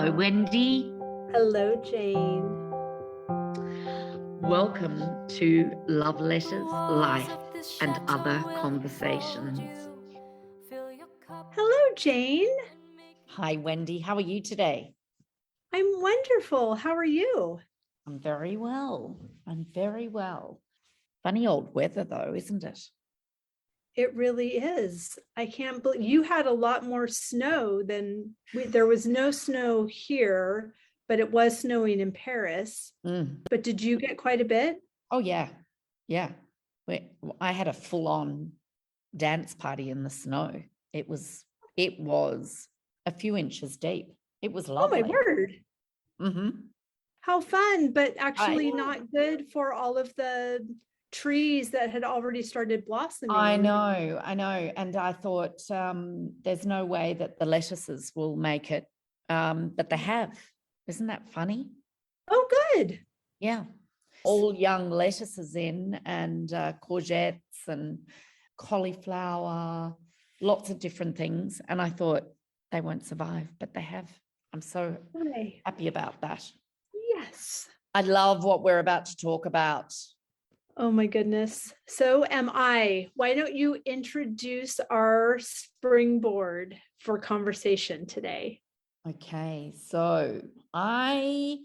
Hello, Wendy. Hello, Jane. Welcome to Love Letters, Life, and Other Conversations. Hello, Jane. Hi, Wendy. How are you today? I'm wonderful. How are you? I'm very well. Funny old weather, though, isn't it? It really is. I can't believe you had a lot more snow than there was no snow here, but it was snowing in Paris. But did you get quite a bit? Oh, yeah. Yeah. I had a full-on dance party in the snow. It was a few inches deep. It was lovely. Oh, my word. Mm-hmm. How fun, but actually not good for all of the trees that had already started blossoming. I know. And I thought there's no way that the lettuces will make it, but they have. Isn't that funny? Oh, good. Yeah. All young lettuces in and courgettes and cauliflower, lots of different things. And I thought they won't survive, but they have. I'm so happy about that. Yes. I love what we're about to talk about. Oh my goodness. So am I. Why don't you introduce our springboard for conversation today? Okay. So I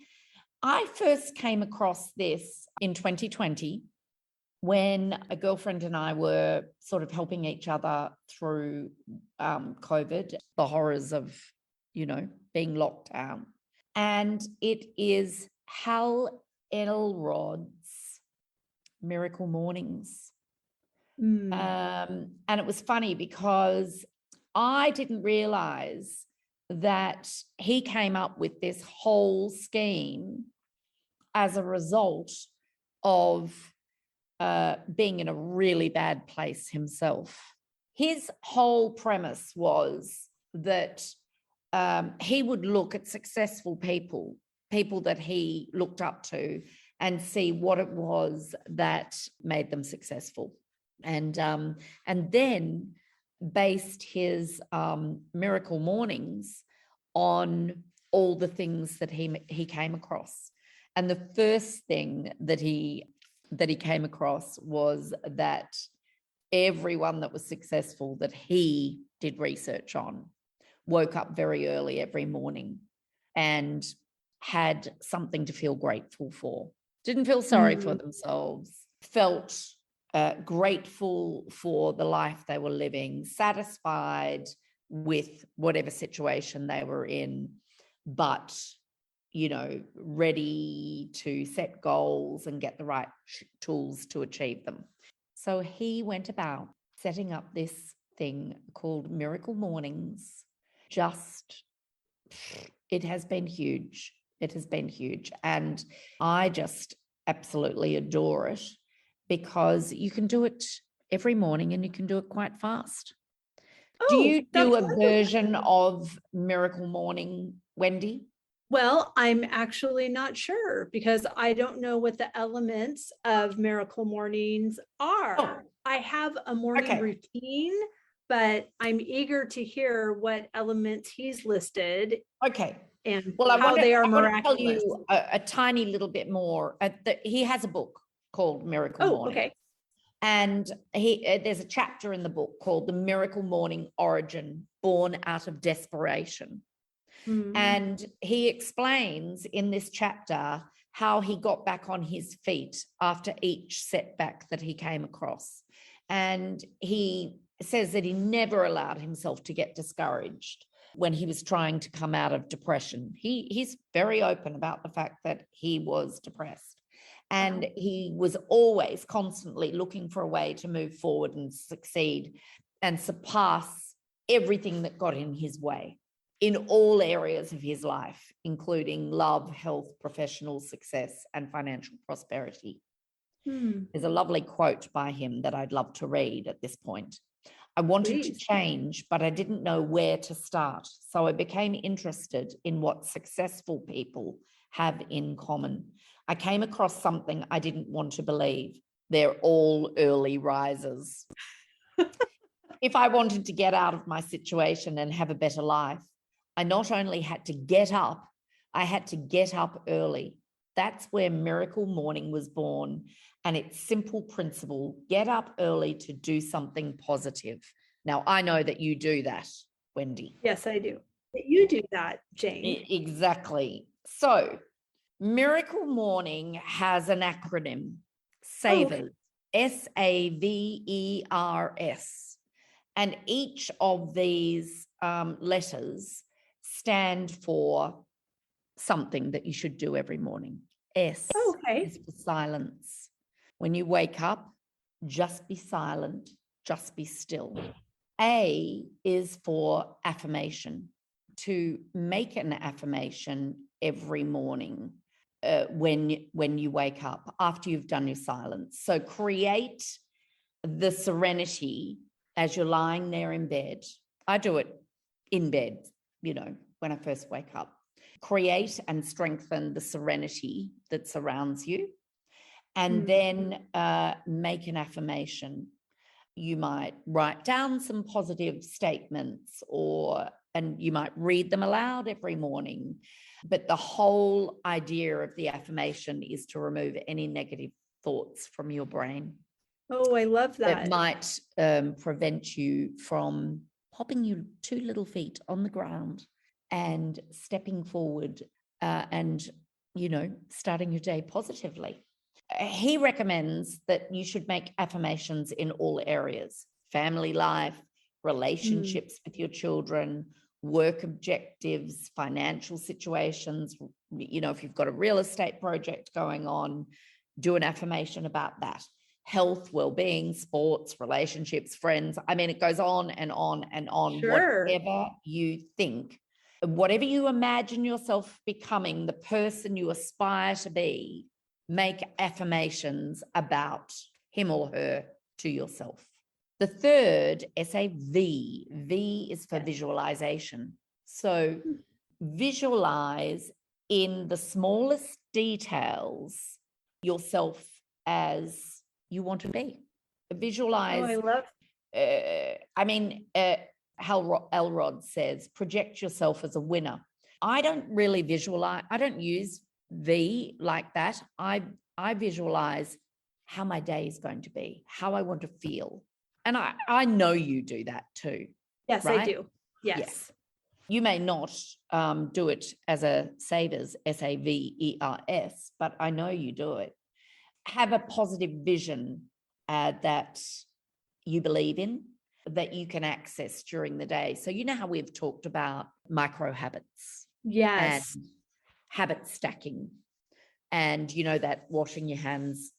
first came across this in 2020 when a girlfriend and I were sort of helping each other through COVID, the horrors of, being locked down. And it is Hal Elrod's Miracle Mornings. And it was funny because I didn't realize that he came up with this whole scheme as a result of being in a really bad place himself. His whole premise was that he would look at successful people that he looked up to, and see what it was that made them successful. And then based his Miracle Mornings on all the things that he came across. And the first thing that he came across was that everyone that was successful that he did research on woke up very early every morning and had something to feel grateful for. Didn't feel sorry for themselves, felt grateful for the life they were living, satisfied with whatever situation they were in, but ready to set goals and get the right tools to achieve them. So he went about setting up this thing called Miracle Mornings. It has been huge. It has been huge. And I just absolutely adore it because you can do it every morning and you can do it quite fast. Do you do a version of Miracle Morning, Wendy? Well, I'm actually not sure because I don't know what the elements of Miracle Mornings are. Oh. I have a morning routine, but I'm eager to hear what elements he's listed. Okay. And how they are miraculous. I want to tell you a tiny little bit more. He has a book called Miracle Morning. Okay. And there's a chapter in the book called The Miracle Morning Origin, Born Out of Desperation. And he explains in this chapter how he got back on his feet after each setback that he came across. And he says that he never allowed himself to get discouraged when he was trying to come out of depression. He's very open about the fact that he was depressed. And he was always constantly looking for a way to move forward and succeed and surpass everything that got in his way in all areas of his life, including love, health, professional success, and financial prosperity. There's a lovely quote by him that I'd love to read at this point. I wanted to change, but I didn't know where to start. So I became interested in what successful people have in common. I came across something I didn't want to believe. They're all early risers. If I wanted to get out of my situation and have a better life, I not only had to get up, I had to get up early. That's where Miracle Morning was born. And its simple principle, get up early to do something positive. Now, I know that you do that, Wendy. Yes, I do. You do that, Jane. Exactly. So Miracle Morning has an acronym, S.A.V.E.R.S, S-A-V-E-R-S. And each of these letters stand for something that you should do every morning. S is for silence. When you wake up, just be silent, just be still. A is for affirmation, to make an affirmation every morning when you wake up after you've done your silence. So create the serenity as you're lying there in bed. I do it in bed, when I first wake up. Create and strengthen the serenity that surrounds you. And then make an affirmation. You might write down some positive statements and you might read them aloud every morning. But the whole idea of the affirmation is to remove any negative thoughts from your brain. Oh, I love that. It might prevent you from popping your 2 little feet on the ground and stepping forward and, starting your day positively. He recommends that you should make affirmations in all areas: family life, relationships with your children, work objectives, financial situations. If you've got a real estate project going on, do an affirmation about that. Health, well-being, sports, relationships, friends. I mean, it goes on and on and on. Sure. Whatever you think, whatever you imagine yourself becoming, the person you aspire to be, make affirmations about him or her to yourself. The third, S-A-V, V is for visualization. So visualize in the smallest details yourself as you want to be. Visualize. Oh, I love. Hal Elrod says, project yourself as a winner. I don't really visualize. I don't use V like that. I visualize how my day is going to be, how I want to feel. And I know you do that too. Yes, right? I do. Yes. You may not do it as a S.A.V.E.R.S, S-A-V-E-R-S, but I know you do it. Have a positive vision that you believe in, that you can access during the day. So how we've talked about micro habits. Yes. And habit stacking. And that washing your hands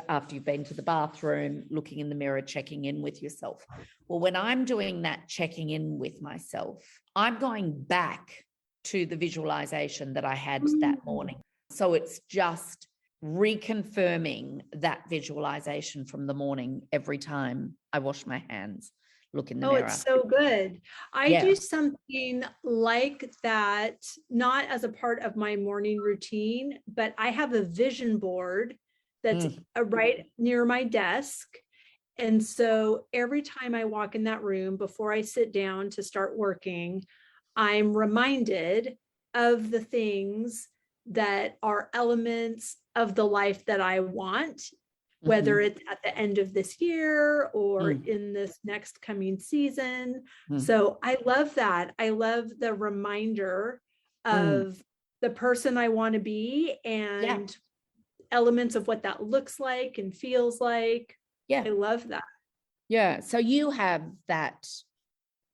after you've been to the bathroom, looking in the mirror, checking in with yourself. Well, when I'm doing that checking in with myself, I'm going back to the visualization that I had that morning. So it's just reconfirming that visualization from the morning every time I wash my hands, look in the mirror. Oh, it's so good. I do something like that, not as a part of my morning routine, but I have a vision board that's right near my desk. And so every time I walk in that room, before I sit down to start working, I'm reminded of the things that are elements of the life that I want, whether it's at the end of this year or in this next coming season. So I love that. I love the reminder of the person I want to be and elements of what that looks like and feels like. Yeah. I love that. Yeah. So you have that,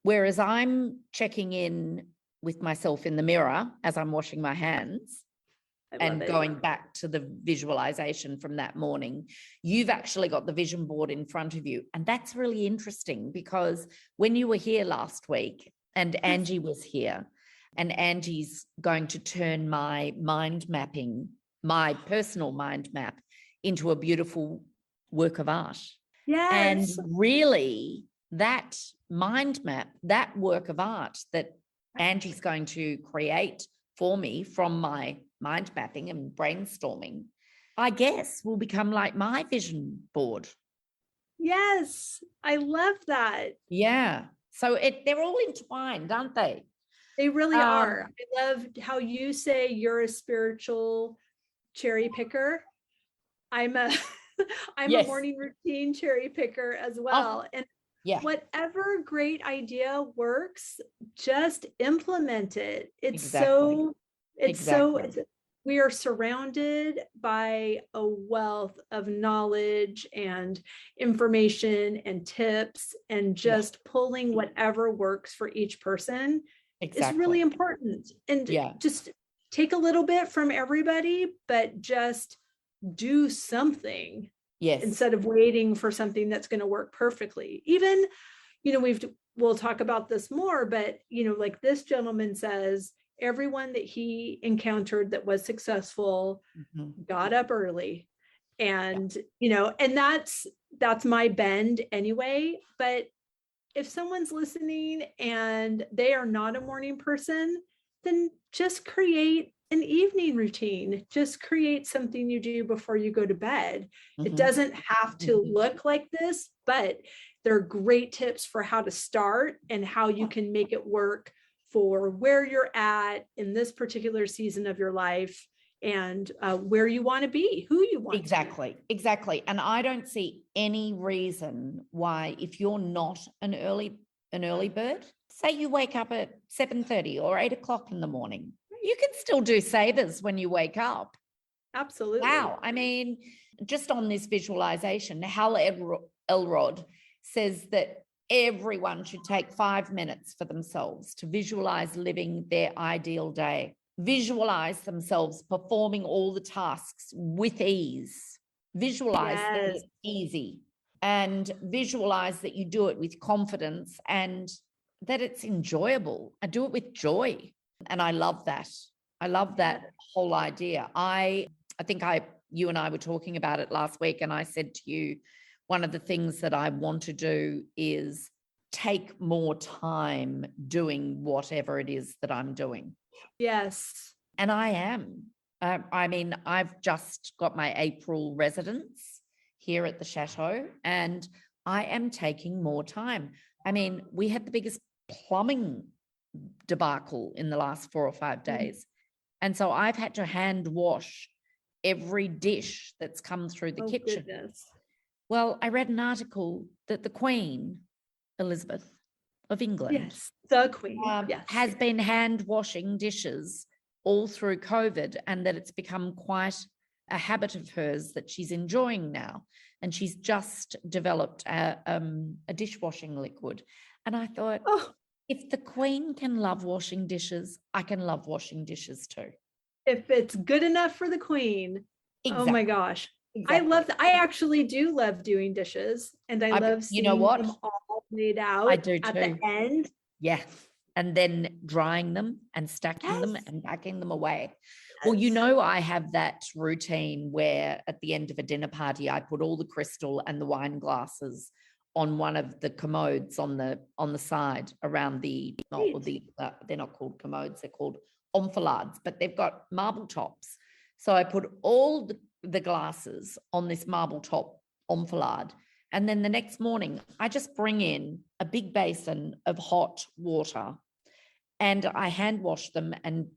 whereas I'm checking in with myself in the mirror as I'm washing my hands and going back to the visualization from that morning, you've actually got the vision board in front of you. And that's really interesting, because when you were here last week and Angie was here, and Angie's going to turn my mind mapping, my personal mind map, into a beautiful work of art. Yes. And really, that mind map, that work of art that Angie's going to create for me from my mind mapping and brainstorming, I guess will become like my vision board. Yes, I love that. Yeah. So they're all entwined, aren't they? They really are. I love how you say you're a spiritual cherry picker. I'm a I'm a Yes. morning routine cherry picker as Oh, well. And yeah, whatever great idea works, just implement it. exactly. We are surrounded by a wealth of knowledge and information and tips, and Yeah, just pulling whatever works for each person is really exactly. important. And Yeah. just take a little bit from everybody, but just do something Yes. instead of waiting for something that's going to work perfectly. Even, we'll talk about this more, but like this gentleman says, everyone that he encountered that was successful got up early. And and that's my bend anyway. But if someone's listening and they are not a morning person, then just create an evening routine. Just create something you do before you go to bed. It doesn't have to look like this, but there are great tips for how to start and how you can make it work for where you're at in this particular season of your life, and where you want to be, who you want Exactly. And I don't see any reason why, if you're not an early bird, say you wake up at 7:30 or 8 o'clock in the morning, you can still do S.A.V.E.R.S when you wake up. Absolutely. Wow. I mean, just on this visualization, Hal Elrod says that everyone should take 5 minutes for themselves to visualize living their ideal day. Visualize themselves performing all the tasks with ease. Visualize that it's easy, and visualize that you do it with confidence and that it's enjoyable. I do it with joy. And I love that. I love that whole idea. I think you and I were talking about it last week, and I said to you, one of the things that I want to do is take more time doing whatever it is that I'm doing. Yes. And I am. I mean, I've just got my April residence here at the chateau, and I am taking more time. I mean, we had the biggest plumbing debacle in the last 4 or 5 days. And so I've had to hand wash every dish that's come through the kitchen. Goodness. Well, I read an article that the Queen, Elizabeth of England, yes, the Queen, has been hand washing dishes all through COVID, and that it's become quite a habit of hers that she's enjoying now. And she's just developed a dishwashing liquid. And I thought, if the Queen can love washing dishes, I can love washing dishes too. If it's good enough for the Queen. Exactly. Oh my gosh. Exactly. I love that. I actually do love doing dishes, and I love seeing them all laid out I do at too. the end. Yeah. And then drying them and stacking them and packing them away. Well, I have that routine where at the end of a dinner party, I put all the crystal and the wine glasses on one of the commodes on the side around they're not called commodes, they're called enfilades, but they've got marble tops. So I put all the glasses on this marble top enfilade. And then the next morning, I just bring in a big basin of hot water, and I hand wash them and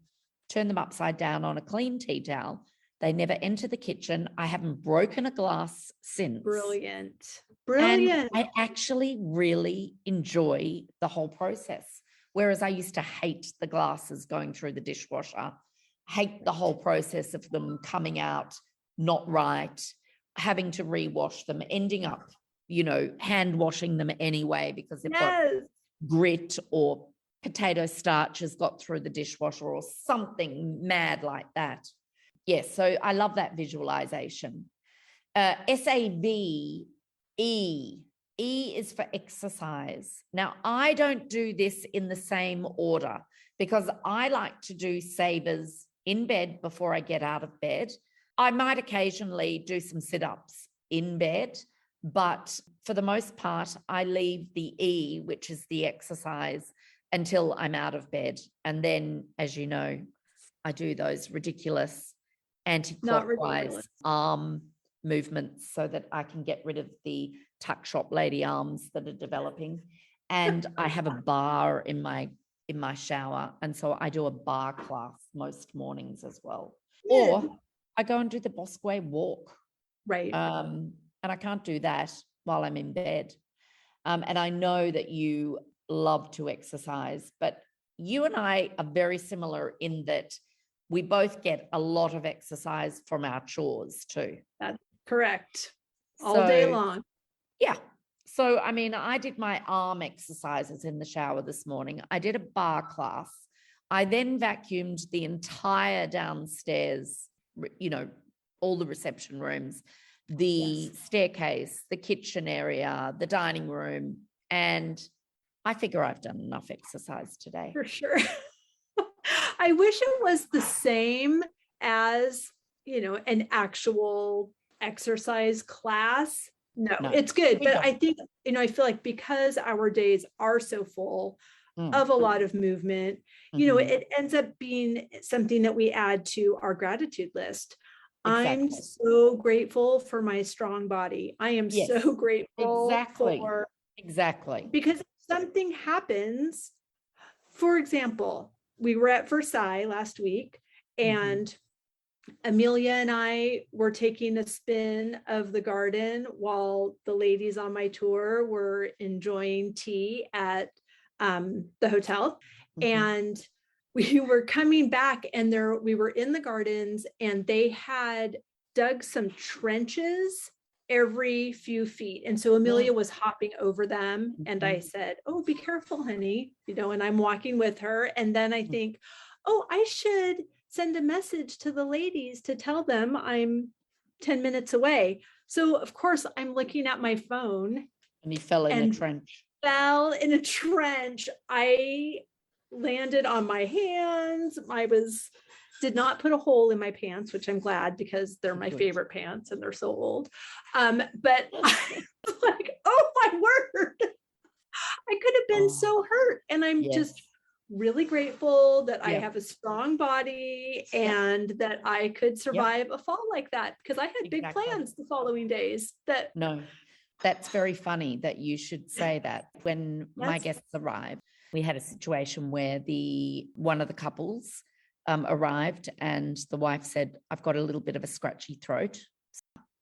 turn them upside down on a clean tea towel. They never enter the kitchen. I haven't broken a glass since. Brilliant. And I actually really enjoy the whole process. Whereas I used to hate the glasses going through the dishwasher, hate the whole process of them coming out not right, having to rewash them, ending up, hand washing them anyway because they've got grit or potato starch has got through the dishwasher or something mad like that. Yes, so I love that visualization. S.A.V.E. E is for exercise. Now, I don't do this in the same order because I like to do S.A.V.E.R.S in bed before I get out of bed. I might occasionally do some sit-ups in bed, but for the most part, I leave the E, which is the exercise, until I'm out of bed. And then, as you know, I do those ridiculous anti-clockwise arm movements so that I can get rid of the tuck shop lady arms that are developing. And I have a bar in my in my shower. And so I do a bar class most mornings as well. Good. Or I go and do the Bosquet walk. Right. And I can't do that while I'm in bed. And I know that you love to exercise, but you and I are very similar in that we both get a lot of exercise from our chores too. That's correct. All day long. Yeah. So, I mean, I did my arm exercises in the shower this morning. I did a bar class. I then vacuumed the entire downstairs, you know, all the reception rooms, the staircase, the kitchen area, the dining room. And I figure I've done enough exercise today. For sure. I wish it was the same as, you know, an actual exercise class. No, it's good. But I think, you know, I feel like because our days are so full of a lot of movement, you know, it ends up being something that we add to our gratitude list. Exactly. I'm so grateful for my strong body. I am so grateful for because if something happens, for example, we were at Versailles last week and Amelia and I were taking a spin of the garden while the ladies on my tour were enjoying tea at the hotel. And we were coming back and we were in the gardens and they had dug some trenches every few feet. And so Amelia was hopping over them and I said, oh, be careful, honey, you know, and I'm walking with her. And then I think, oh, I should send a message to the ladies to tell them I'm 10 minutes away. So of course I'm looking at my phone. And he fell in a trench. Fell in a trench. I landed on my hands. Did not put a hole in my pants, which I'm glad because they're my favorite pants and they're so old. But I was like, oh my word, I could have been so hurt. And I'm just really grateful that I have a strong body and that I could survive a fall like that because I had big plans the following days. No, that's very funny that you should say that. When my guests arrived, we had a situation where one of the couples arrived and the wife said, I've got a little bit of a scratchy throat.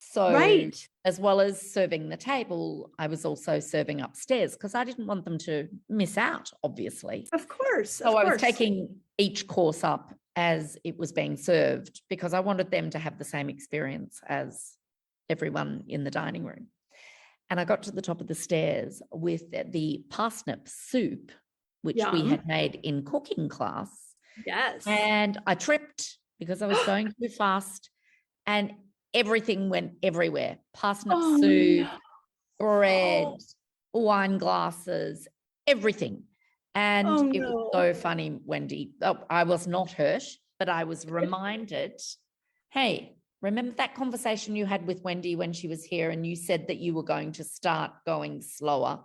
So as well as serving the table, I was also serving upstairs because I didn't want them to miss out, obviously. Of course. So I was taking each course up as it was being served because I wanted them to have the same experience as everyone in the dining room. And I got to the top of the stairs with the parsnip soup, which we had made in cooking class. Yes. And I tripped because I was going too fast and everything went everywhere. Parsnip soup, bread, wine glasses, everything. And it was so funny, Wendy. Oh, I was not hurt, but I was reminded, hey, remember that conversation you had with Wendy when she was here and you said that you were going to start going slower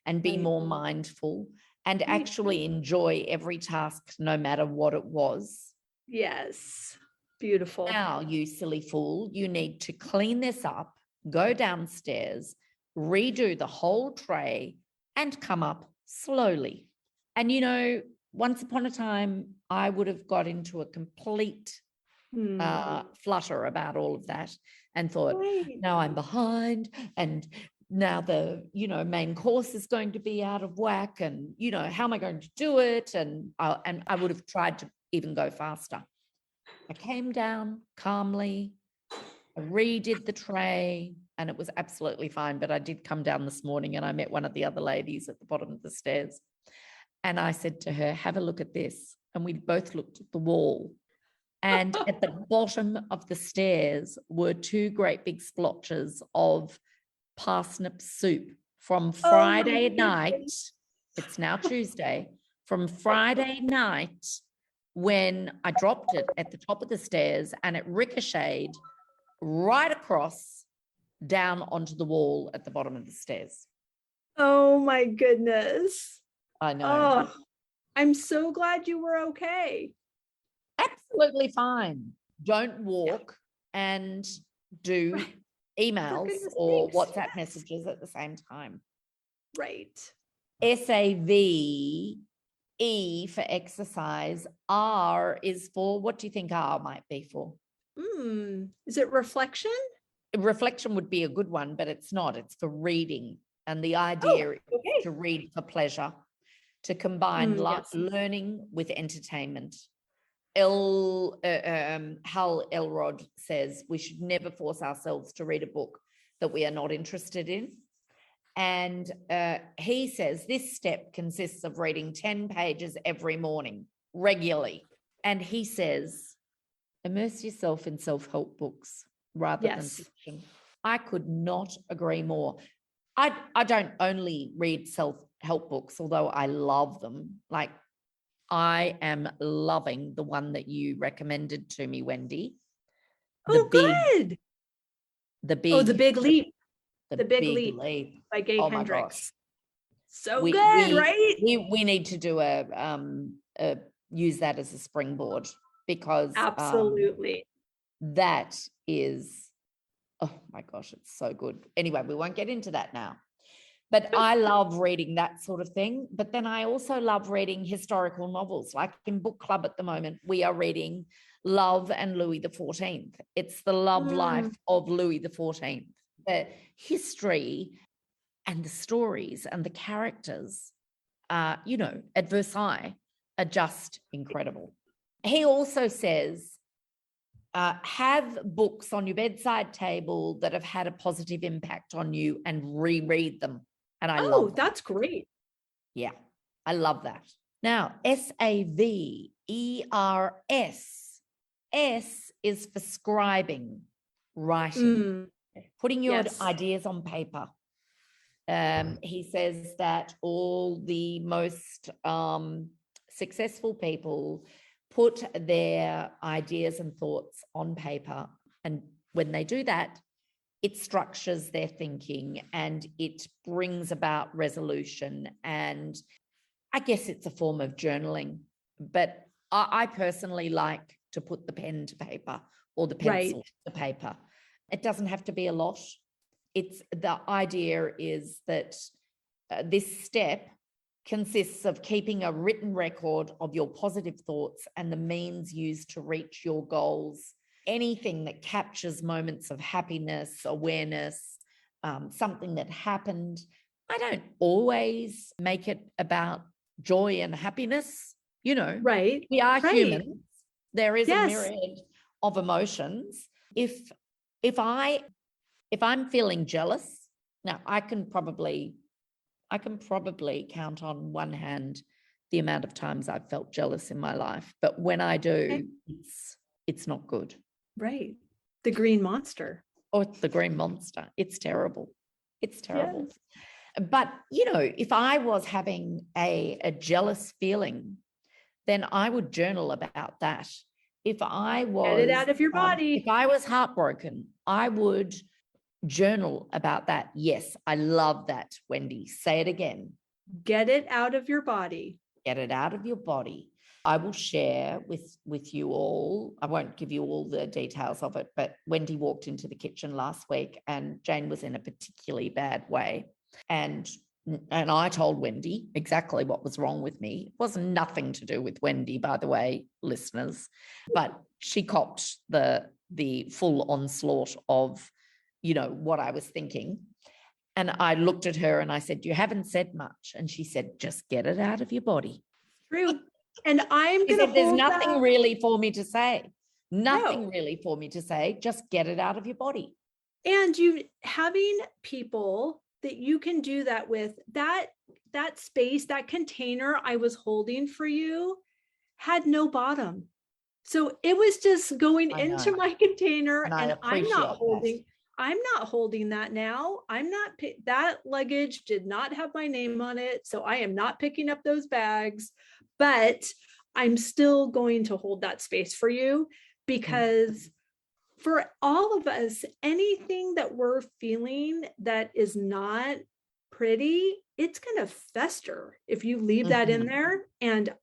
and be more mindful and actually enjoy every task no matter what it was? Yes. Beautiful. Now, you silly fool, you need to clean this up, go downstairs, redo the whole tray and come up slowly. And, you know, once upon a time, I would have got into a complete flutter about all of that and thought, now I'm behind and now the, you know, main course is going to be out of whack and, you know, how am I going to do it? And I would have tried to even go faster. I came down calmly, I redid the tray and it was absolutely fine. But I did come down this morning and I met one of the other ladies at the bottom of the stairs. And I said to her, have a look at this. And we both looked at the wall. And at the bottom of the stairs were two great big splotches of parsnip soup from Friday night. It's now Tuesday. From Friday night when I dropped it at the top of the stairs and it ricocheted right across down onto the wall at the bottom of the stairs. Oh my goodness. I know. Oh, I'm so glad you were okay. Absolutely fine. Don't walk and do emails or WhatsApp messages at the same time. Right. S.A.V.E.R.S E for exercise. R is for, what do you think R might be for? Is it reflection? Reflection would be a good one, but it's not. It's for reading. And the idea is to read for pleasure, to combine Yes. learning with entertainment. Hal Elrod says we should never force ourselves to read a book that we are not interested in. And he says this step consists of reading 10 pages every morning regularly. And he says, immerse yourself in self-help books rather than fiction. I could not agree more. I don't only read self-help books, although I love them. Like, I am loving the one that you recommended to me, Wendy. Good. The Big Leap. The Big Leap by Gay Hendricks. So good, right? We need to do use that as a springboard, because absolutely that is, oh my gosh, it's so good. Anyway, we won't get into that now. But I love reading that sort of thing. But then I also love reading historical novels. Like in book club at the moment, we are reading Love and Louis XIV. It's the love life of Louis XIV. The history and the stories and the characters, at Versailles are just incredible. He also says, have books on your bedside table that have had a positive impact on you and reread them. And I love that. That's great. Yeah, I love that. Now, S.A.V.E.R.S. S is for scribing, writing, putting your ideas on paper. He says that all the most successful people put their ideas and thoughts on paper. And when they do that, it structures their thinking and it brings about resolution. And I guess it's a form of journaling. But I personally like to put the pen to paper or the pencil to paper. It doesn't have to be a lot. The idea is that this step consists of keeping a written record of your positive thoughts and the means used to reach your goals. Anything that captures moments of happiness, awareness, something that happened. I don't always make it about joy and happiness, Right. We are humans. There is a myriad of emotions. If I'm feeling jealous, now I can probably count on one hand the amount of times I've felt jealous in my life. But when I do, it's not good. Right. The green monster. Oh, it's the green monster. It's terrible. It's terrible. Yes. But, if I was having a jealous feeling, then I would journal about that. If I was... Get it out of your body. If I was heartbroken, I would journal about that. Yes, I love that, Wendy. Say it again. Get it out of your body. Get it out of your body. I will share with you all. I won't give you all the details of it, but Wendy walked into the kitchen last week and Jane was in a particularly bad way. And I told Wendy exactly what was wrong with me. It was nothing to do with Wendy, by the way, listeners, but she copped the full onslaught of, what I was thinking. And I looked at her and I said, you haven't said much. And she said, just get it out of your body. True. And I'm going to there's nothing really for me to say. Nothing really for me to say. Just get it out of your body. And you having people that you can do that with, that space, that container I was holding for you had no bottom. So it was just going into my container and I'm not holding that now. That luggage did not have my name on it. So I am not picking up those bags, but I'm still going to hold that space for you, because for all of us, anything that we're feeling that is not pretty, it's going to fester if you leave that in there. And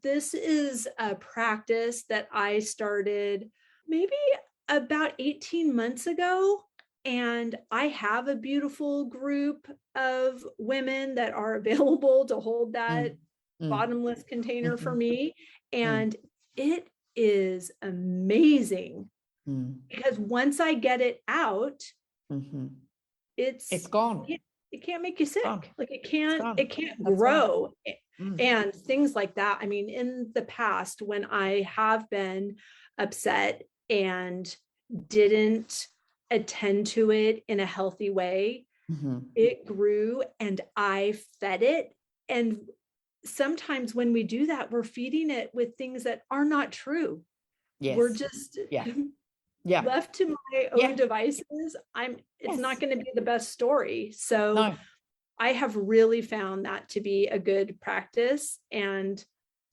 this is a practice that I started maybe about 18 months ago. And I have a beautiful group of women that are available to hold that bottomless container for me. And it is amazing because once I get it out, it's gone. It can't make you sick. Like it can't That's grow. Right. And things like that. I mean, in the past, when I have been upset and didn't attend to it in a healthy way, it grew and I fed it. And sometimes when we do that, we're feeding it with things that are not true. Yes. We're just left to my own devices. It's not going to be the best story. So I have really found that to be a good practice. And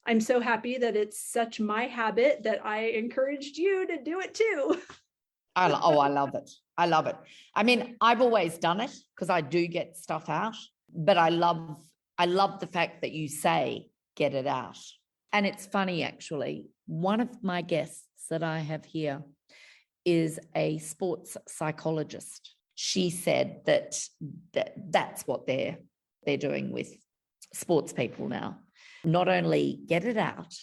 I'm so happy that it's such my habit that I encouraged you to do it too. I love it. I love it. I mean, I've always done it because I do get stuff out, but I love the fact that you say, get it out. And it's funny, actually, one of my guests that I have here is a sports psychologist. She said that's what they're doing with sports people now. Not only get it out,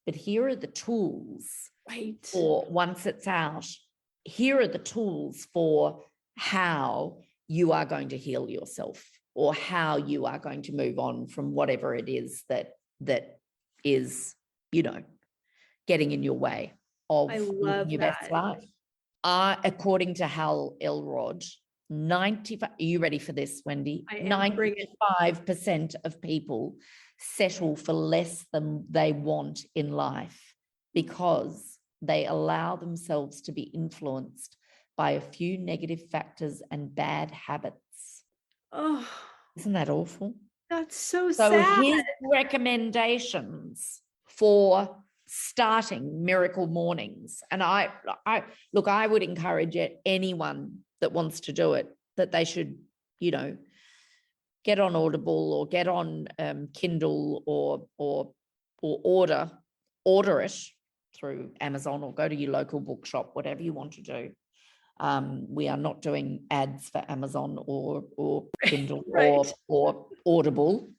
but here are the tools. Right. Or once it's out, here are the tools for how you are going to heal yourself or how you are going to move on from whatever it is that is, getting in your way of living your best life. According to Hal Elrod, 95%, are you ready for this, Wendy? 95% of people settle for less than they want in life because they allow themselves to be influenced by a few negative factors and bad habits. Oh, isn't that awful? That's so sad. His recommendations for starting miracle mornings, and I would encourage anyone that wants to do it that they should, get on Audible or get on Kindle or order it through Amazon or go to your local bookshop, whatever you want to do. We are not doing ads for Amazon or Kindle or Audible.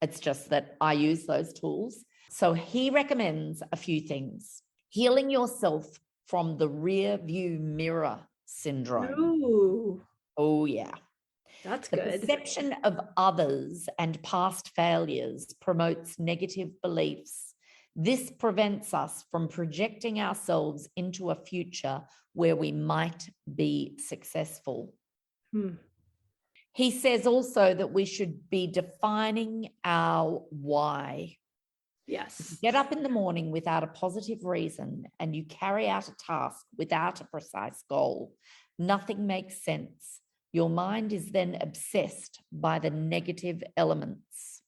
It's just that I use those tools. So he recommends a few things. Healing yourself from the rear view mirror syndrome. Ooh. Oh, yeah. That's good. The perception of others and past failures promotes negative beliefs. This prevents us from projecting ourselves into a future where we might be successful. He says also that we should be defining our why. Yes. If you get up in the morning without a positive reason and you carry out a task without a precise goal, nothing makes sense. Your mind is then obsessed by the negative elements.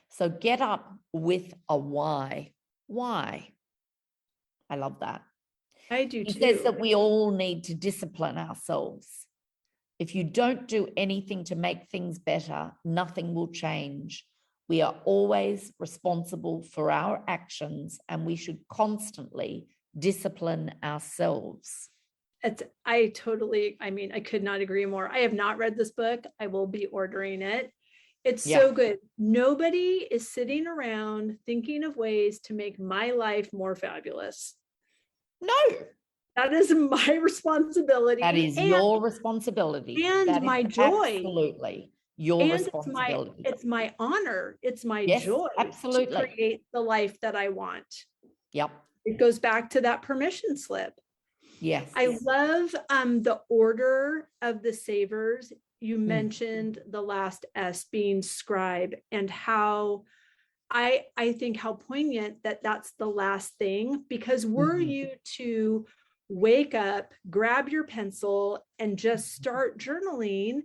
So get up with a why. Why? I love that. I do too. He says that we all need to discipline ourselves. If you don't do anything to make things better, nothing will change. We are always responsible for our actions and we should constantly discipline ourselves. I could not agree more. I have not read this book. I will be ordering it. It's so good. Nobody is sitting around thinking of ways to make my life more fabulous. No. That is my responsibility. That is your responsibility. And my joy. Absolutely. Your responsibility. It's my honor. It's my joy absolutely. To create the life that I want. Yep. It goes back to that permission slip. Yes. I love the order of the S.A.V.E.R.S. You mentioned the last S being scribe, and how I think how poignant that's the last thing, because were you to wake up, grab your pencil and just start journaling,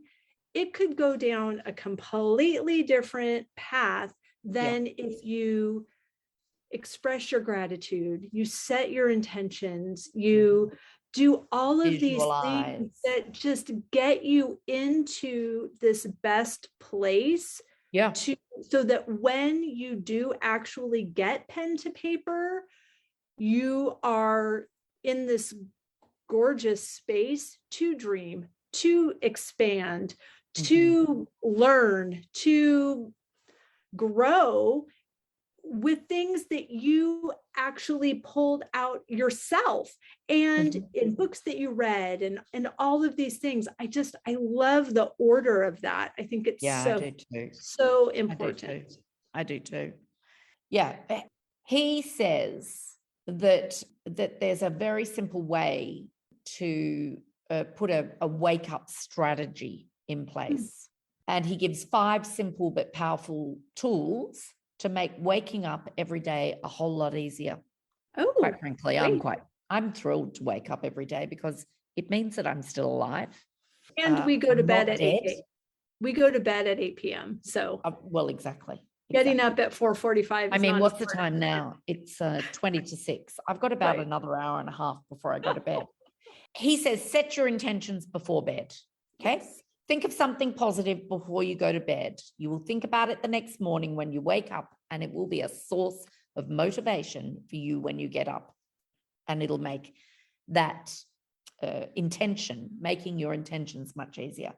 it could go down a completely different path than if you express your gratitude, you set your intentions, you do all of these things that just get you into this best place. So that when you do actually get pen to paper, you are in this gorgeous space to dream, to expand, to learn, to grow. with things that you actually pulled out yourself and in books that you read and all of these things. I love the order of that. I think it's so important. I do too. Yeah. He says that there's a very simple way to put a wake up strategy in place. And he gives 5 simple but powerful tools to make waking up every day a whole lot easier. Oh, quite frankly, great. I'm thrilled to wake up every day because it means that I'm still alive. And we go to bed at 8. We go to bed at 8 p.m. So well, exactly. Getting up at 4:45. I mean, what's the time now? It's 20 to 6. I've got about another hour and a half before I go to bed. He says, set your intentions before bed. Okay. Yes. Think of something positive before you go to bed. You will think about it the next morning when you wake up, and it will be a source of motivation for you when you get up. And it'll make that making your intentions much easier.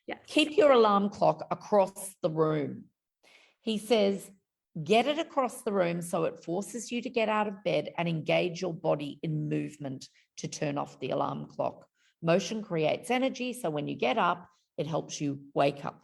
Yeah. Keep your alarm clock across the room. He says, get it across the room so it forces you to get out of bed and engage your body in movement to turn off the alarm clock. Motion creates energy, so when you get up, it helps you wake up.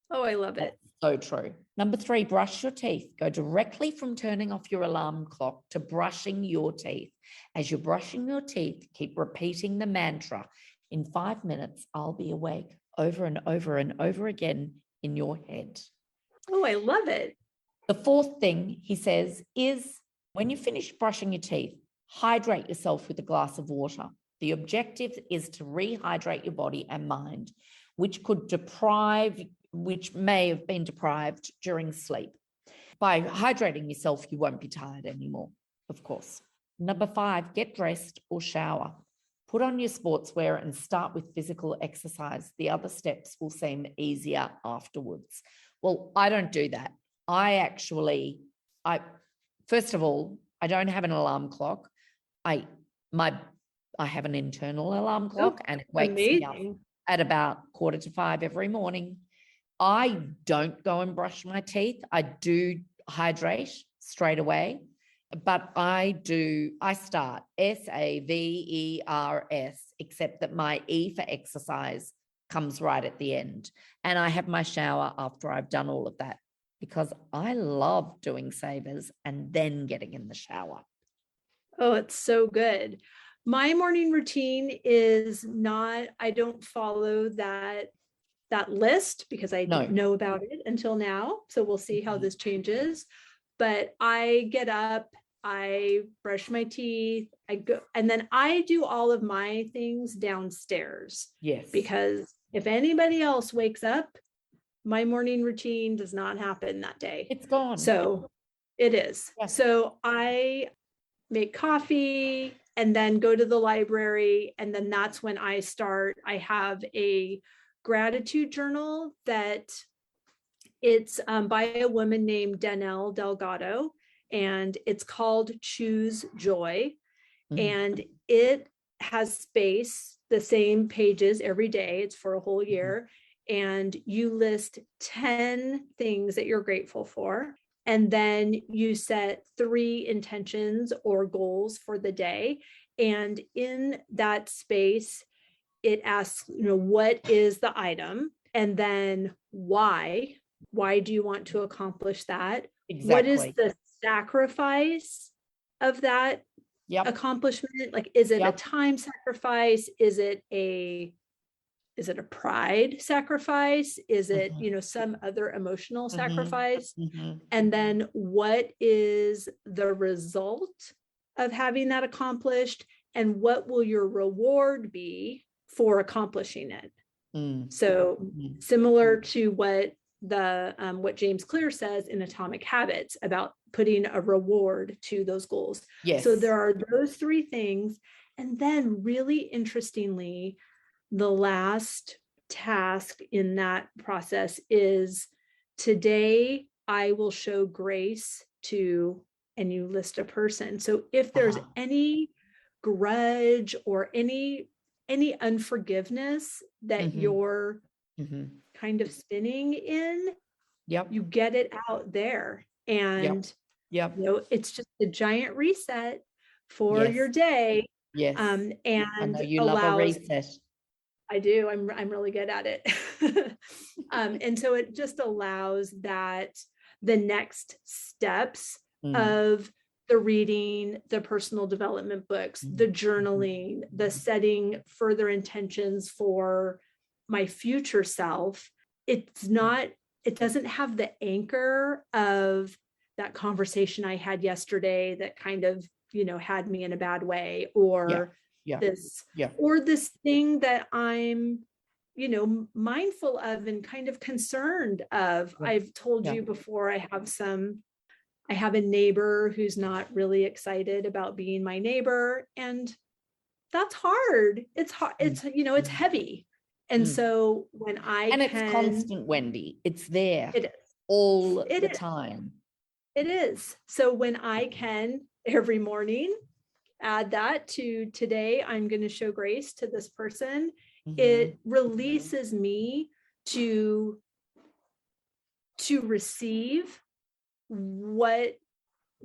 Oh, I love it. So true. Number 3, brush your teeth. Go directly from turning off your alarm clock to brushing your teeth. As you're brushing your teeth, keep repeating the mantra. In 5 minutes, I'll be awake, over and over and over again in your head. Oh, I love it. The 4th thing he says is when you finish brushing your teeth, hydrate yourself with a glass of water. The objective is to rehydrate your body and mind, which may have been deprived during sleep. By hydrating yourself, you won't be tired anymore, of course. Number 5, get dressed or shower. Put on your sportswear and start with physical exercise. The other steps will seem easier afterwards. Well, I don't do that. First of all, I don't have an alarm clock. I have an internal alarm clock, and it wakes me up at about 4:45 every morning. I don't go and brush my teeth. I do hydrate straight away, but I start S.A.V.E.R.S, except that my E for exercise comes right at the end. And I have my shower after I've done all of that because I love doing S.A.V.E.R.S and then getting in the shower. Oh, it's so good. My morning routine is I don't follow that list because I didn't know about it until now. So we'll see how this changes. But I get up, I brush my teeth, I go, and then I do all of my things downstairs. Yes. Because if anybody else wakes up, my morning routine does not happen that day. It's gone. So it is. Yeah. So I make coffee and then go to the library. And then that's when I start. I have a gratitude journal that it's by a woman named Danelle Delgado, and it's called Choose Joy. And it has space, the same pages every day. It's for a whole year. And you list 10 things that you're grateful for. And then you set 3 intentions or goals for the day. And in that space, it asks, what is the item? And then why? Why do you want to accomplish that? Exactly. What is the sacrifice of that accomplishment? Like, is it a time sacrifice? Is it a pride sacrifice? Is it, some other emotional sacrifice? And then what is the result of having that accomplished? And what will your reward be for accomplishing it? So similar to what what James Clear says in Atomic Habits about putting a reward to those goals. Yes. So there are those 3 things. And then really interestingly, the last task in that process is today I will show grace to, and you list a person. So if there's any grudge or any unforgiveness that you're kind of spinning in, you get it out there. And Yeah. It's just a giant reset for Yes. your day. Yes. I And know you love a allows, reset. I do. I'm really good at it. And so it just allows that the next steps of the reading, the personal development books, the journaling, the setting further intentions for my future self, it doesn't have the anchor of that conversation I had yesterday that kind of, had me in a bad way, or Yeah. this, Yeah. or this thing that I'm, mindful of and kind of concerned of. Yeah. I've told Yeah. you before, I have a neighbor who's not really excited about being my neighbor. And that's hard. It's hard. It's heavy. And so when it's constant, Wendy. It's there it is. all It the is. time. It is. So when I can every morning add that to today, I'm going to show grace to this person, it releases me to receive what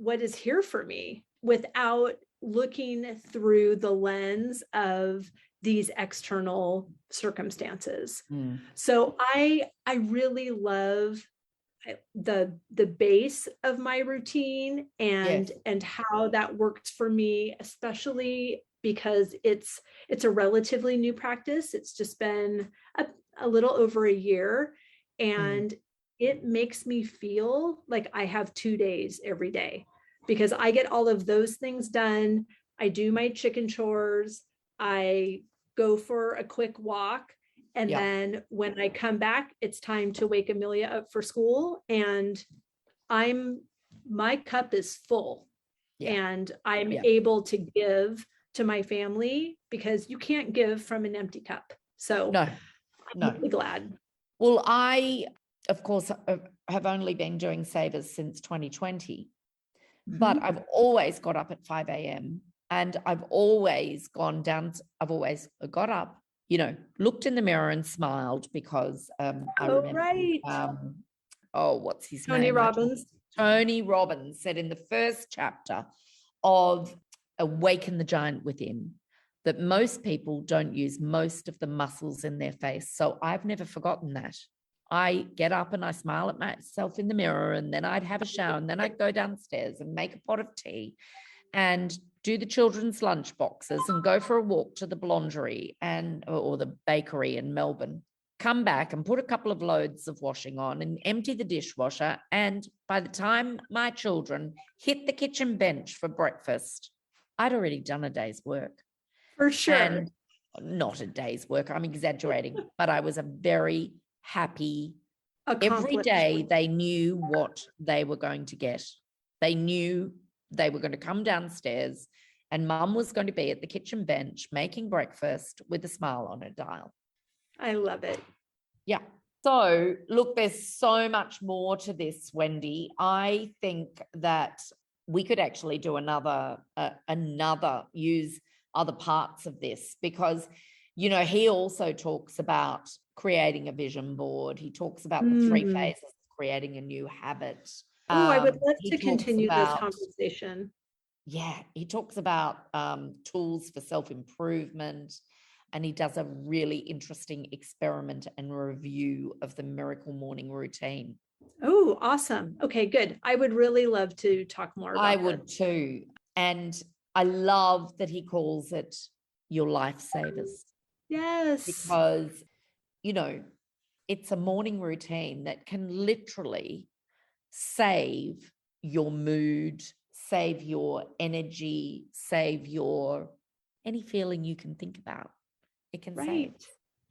is here for me without looking through the lens of these external circumstances. So I really love the base of my routine and how that works for me, especially because it's a relatively new practice. It's just been a little over a year, and it makes me feel like I have 2 days every day, because I get all of those things done. I do my chicken chores, I go for a quick walk, and then when I come back, it's time to wake Amelia up for school, and my cup is full, and I'm able to give to my family, because you can't give from an empty cup. So I'm really glad. Well, I, of course, have only been doing S.A.V.E.R.S since 2020, but I've always got up at 5 a.m. and I've always got up, looked in the mirror and smiled, because I remember, what's his name? Tony Robbins. Tony Robbins said in the first chapter of Awaken the Giant Within that most people don't use most of the muscles in their face. So I've never forgotten that. I get up and I smile at myself in the mirror, and then I'd have a shower, and then I'd go downstairs and make a pot of tea and do the children's lunch boxes and go for a walk to the blondery or the bakery in Melbourne, come back and put a couple of loads of washing on and empty the dishwasher. And by the time my children hit the kitchen bench for breakfast, I'd already done a day's work. For sure. And not a day's work, I'm exaggerating, but I was a very happy. Every day they knew what they were going to get. They knew they were going to come downstairs and Mum was going to be at the kitchen bench making breakfast with a smile on her dial. I love it. Yeah. So look, there's so much more to this, Wendy. I think that we could actually do use other parts of this, because, he also talks about creating a vision board. He talks about the 3 phases of creating a new habit. Oh, I would love to continue this conversation. Yeah, he talks about tools for self-improvement, and he does a really interesting experiment and review of the Miracle Morning Routine. Oh, awesome. Okay, good. I would really love to talk more about I would too. And I love that he calls it your lifesavers. Yes. Because, it's a morning routine that can literally save your mood, save your energy, save your any feeling you can think about. It can save.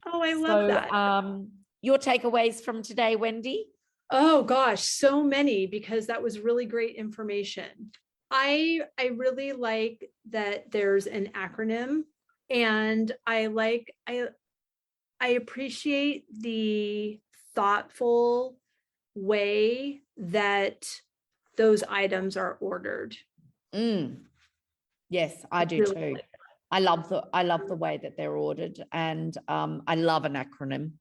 Oh, I love that. Your takeaways from today, Wendy? Oh gosh, so many, because that was really great information. I really like that there's an acronym, and I appreciate the thoughtful way that those items are ordered. Yes, I do really too. I love the way that they're ordered, and I love an acronym.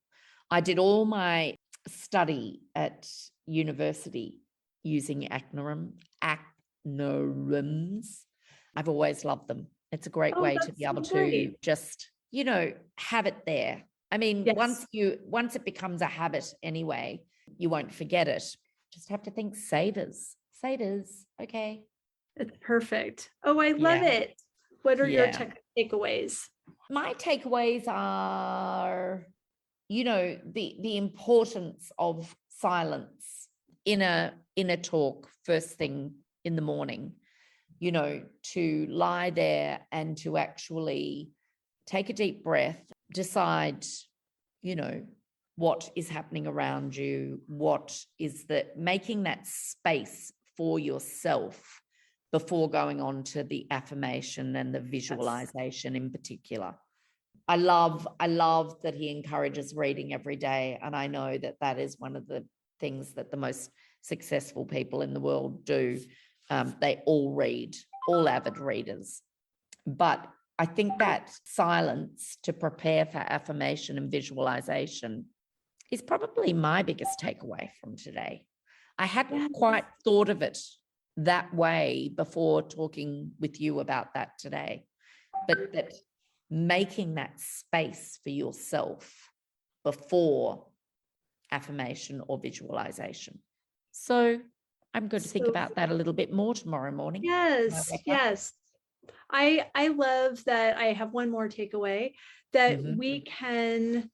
I did all my study at university using acronyms. I've always loved them. It's a great way to be able to just, have it there. I mean, once it becomes a habit anyway, you won't forget it. Just have to think S.A.V.E.R.S. S.A.V.E.R.S. Okay. It's perfect. Oh, I love it. What are your takeaways? My takeaways are, the importance of silence in a talk first thing in the morning, to lie there and to actually take a deep breath, decide, what is happening around you, making that space for yourself before going on to the affirmation and the visualization in particular. I love that he encourages reading every day. And I know that is one of the things that the most successful people in the world do. They all read, all avid readers. But I think that silence to prepare for affirmation and visualization is probably my biggest takeaway from today. I hadn't quite thought of it that way before talking with you about that today, but that making that space for yourself before affirmation or visualization. So I'm going to think about that a little bit more tomorrow morning. Yes. I love that. I have one more takeaway, that we can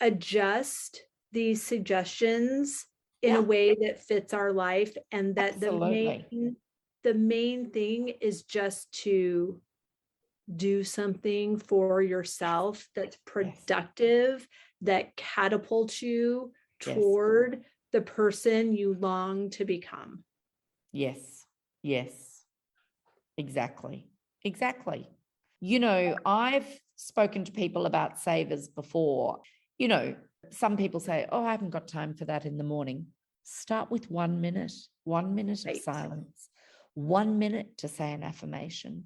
adjust these suggestions in a way that fits our life, and that the main thing is just to do something for yourself that's productive, that catapults you toward the person you long to become. Yes. Exactly. I've spoken to people about S.A.V.E.R.S before. Some people say, oh, I haven't got time for that in the morning. Start with 1 minute of silence, 1 minute to say an affirmation,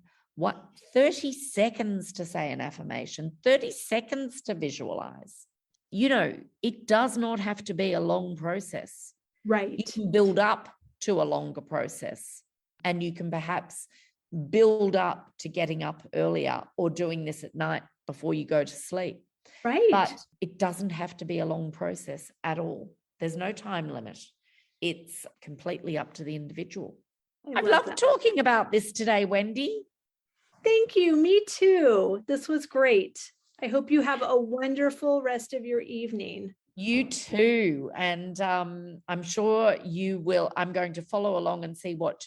30 seconds to say an affirmation, 30 seconds to visualize. It does not have to be a long process. Right. You can build up to a longer process, and you can perhaps build up to getting up earlier or doing this at night before you go to sleep. Right. But it doesn't have to be a long process at all. There's no time limit. It's completely up to the individual. I've loved talking about this today, Wendy. Thank you. Me too. This was great. I hope you have a wonderful rest of your evening. You too. And I'm sure you will. I'm going to follow along and see what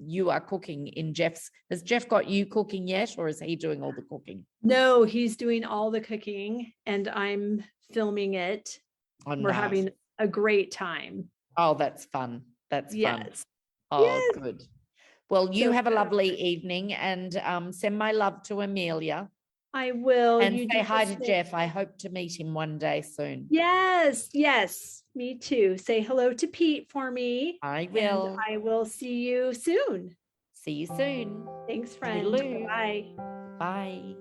you are cooking in Jeff's. Has Jeff got you cooking yet, or is he doing all the cooking? No, he's doing all the cooking and I'm filming it. We're having a great time. Oh, that's fun. That's fun. Oh, yes. Good. Well, you have a lovely evening, and send my love to Amelia. I will. And say hi to Jeff. I hope to meet him one day soon. Yes. Me too. Say hello to Pete for me. I will. And I will see you soon. See you soon. Thanks, friend. Bye. Bye.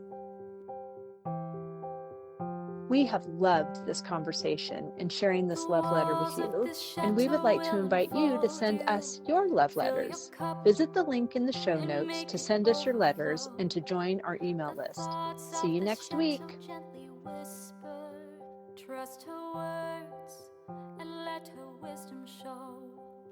We have loved this conversation and sharing this love letter with you, and we would like to invite you to send us your love letters. Visit the link in the show notes to send us your letters and to join our email list. See you next week. Trust her words and let her wisdom show.